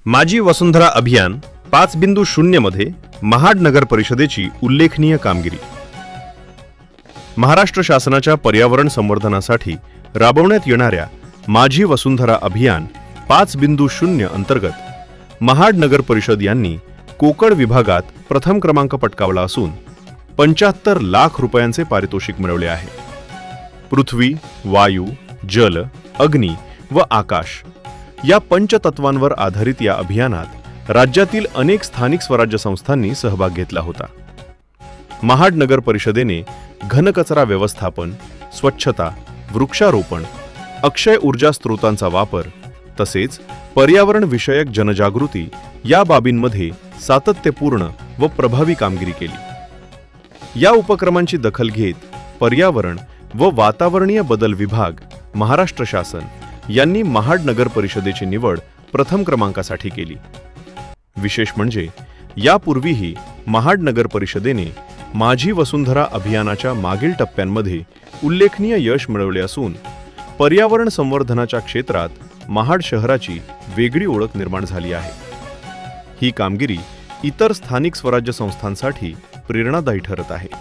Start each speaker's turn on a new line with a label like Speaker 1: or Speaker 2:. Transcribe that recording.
Speaker 1: माझी वसुंधरा अभियान 5.0 मध्ये महाड नगर परिषदेची उल्लेखनीय कामगिरी। महाराष्ट्र शासनाच्या पर्यावरण संवर्धनासाठी राबवण्यात येणाऱ्या माझी वसुंधरा अभियान 5.0 अंतर्गत महाड नगर परिषद यांनी कोकण विभागात प्रथम क्रमांक पटकावला असून 75 लाख रुपयांचे पारितोषिक मिळवले आहे। पृथ्वी, वायू, जल, अग्नी व आकाश या पंचतत्वांवर आधारित या अभियानात राज्यातील अनेक स्थानिक स्वराज्य संस्थांनी सहभाग घेतला होता। महाड नगर परिषदेने घनकचरा व्यवस्थापन, स्वच्छता, वृक्षारोपण, अक्षय ऊर्जा स्रोतांचा वापर तसेच पर्यावरण विषयक जनजागृती या बाबींमध्ये सातत्यपूर्ण व प्रभावी कामगिरी केली। या उपक्रमांची दखल घेत पर्यावरण व वातावरणीय बदल विभाग, महाराष्ट्र शासन यांनी महाड नगर परिषदेची निवड प्रथम क्रमांकासाठी केली। विशेष म्हणजे यापूर्वीही महाड नगर परिषदेने माझी वसुंधरा अभियानाच्या मागील टप्प्यांमध्ये उल्लेखनीय यश मिळवले असून पर्यावरण संवर्धनाच्या क्षेत्रात महाड शहराची वेगळी ओळख निर्माण झाली आहे। ही कामगिरी इतर स्थानिक स्वराज्य संस्थांसाठी प्रेरणादायी ठरत आहे।